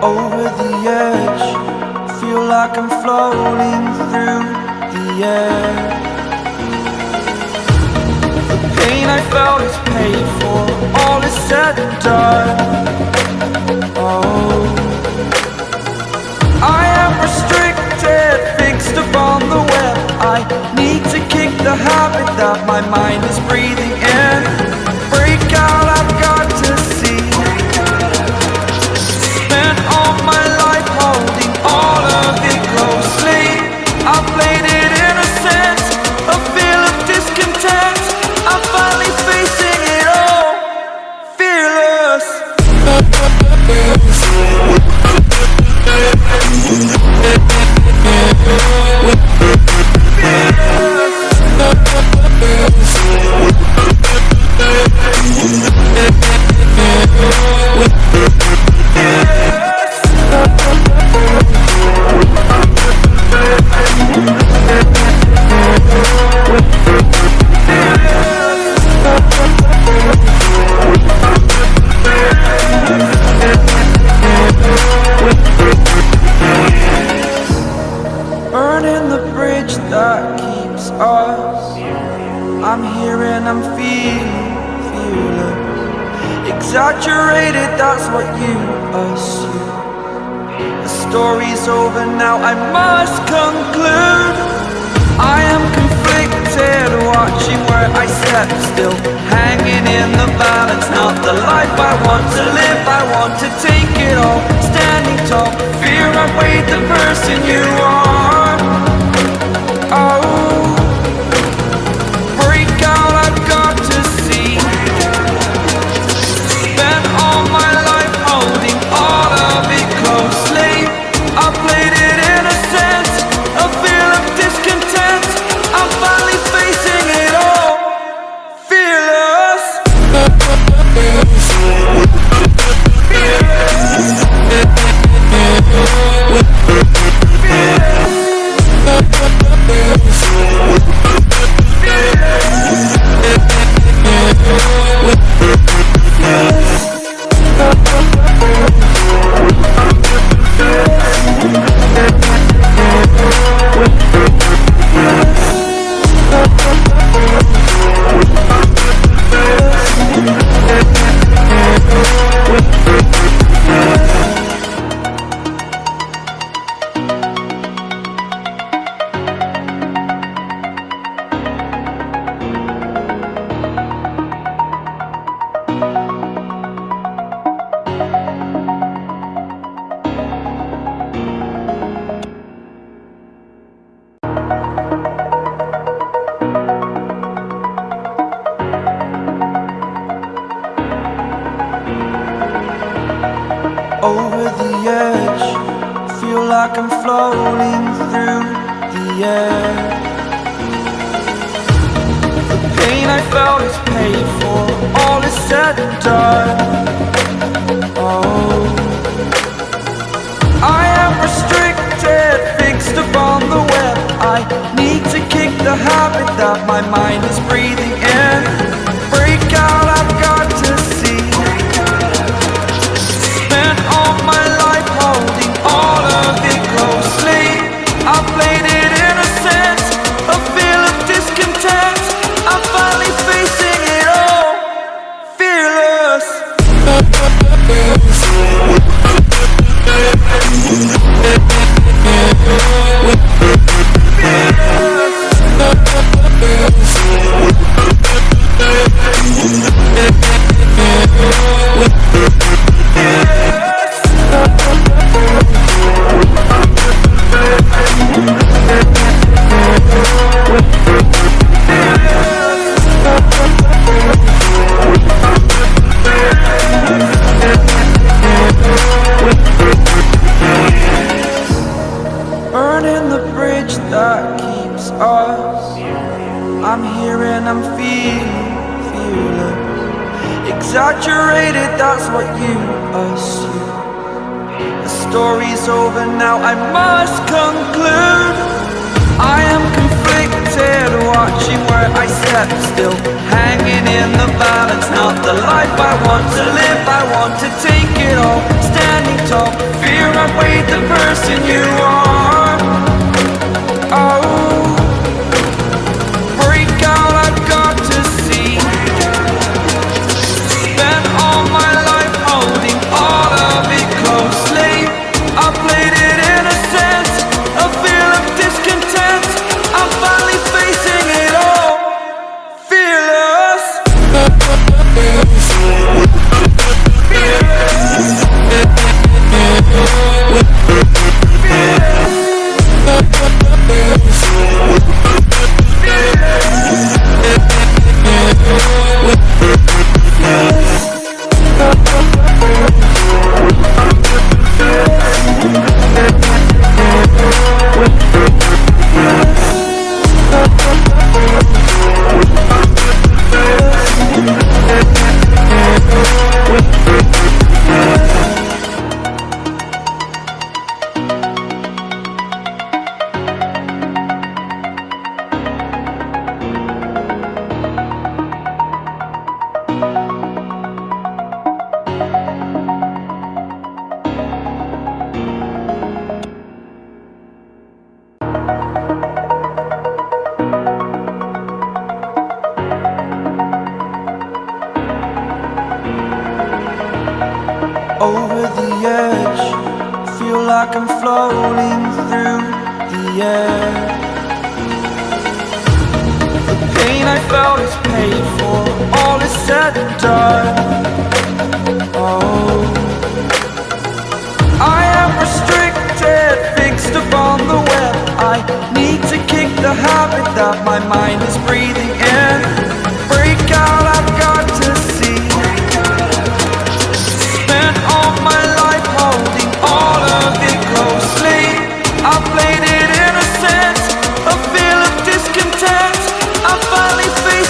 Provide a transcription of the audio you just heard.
over the edge. Feel like I'm floating through the air. The pain I felt is paid for, all is said and done. Oh, I am restricted, fixed upon the web. I need to kick the habit that my mind is breathing in. Break out, I've got to see. Spent all my life holding all of it closely. I played it innocent, a feel of discontent. I'm finally facing it all, fearless. Burning the bridge that keeps us. I'm here and I'm feeling exaggerated, that's what you assume. The story's over now, I must conclude. I am conflicted, watching where I step still, hanging in the balance. Not the life I want to live, I want to take it all. Standing tall, fear I weighed the person you are. Oh, break out, I've got to see. Spent all my life holding all of it closely. I played it innocent, a feel of discontent. I'm finally facing it all, fearless. Over the edge, feel like I'm floating through the air. The pain I felt is paid for, all is said and done. Oh, I am restricted, fixed upon the web. I need to kick the habit that my mind is breathing in. Break out, I've got to see. Spent all my life holding all of it closely. I played it innocent, a feel of discontent. I'm finally facing it all, fearless. Burning the bridge that keeps us. I'm here and I'm feeling exaggerated, that's what you assume. The story's over now, I must conclude. I am conflicted, conflicted, watching where I step still, hanging in the balance. Not the life I want to live, I want to take it all, standing tall. Fear I weighed the person you are. Oh, break out, I've got to see. Spent all my life holding all of it closely. I played it innocent, a feel of discontent. I'm finally facing it all, fearless. Over the edge, feel like I'm floating through the air. The pain I felt is paid for, all is said and done. Oh, I am restricted, fixed upon the web. I need to kick the habit that my mind is breathing in. Break out, I've got to see. All my life holding all of it closely. I played it innocent, a feel of discontent. I'm finally facing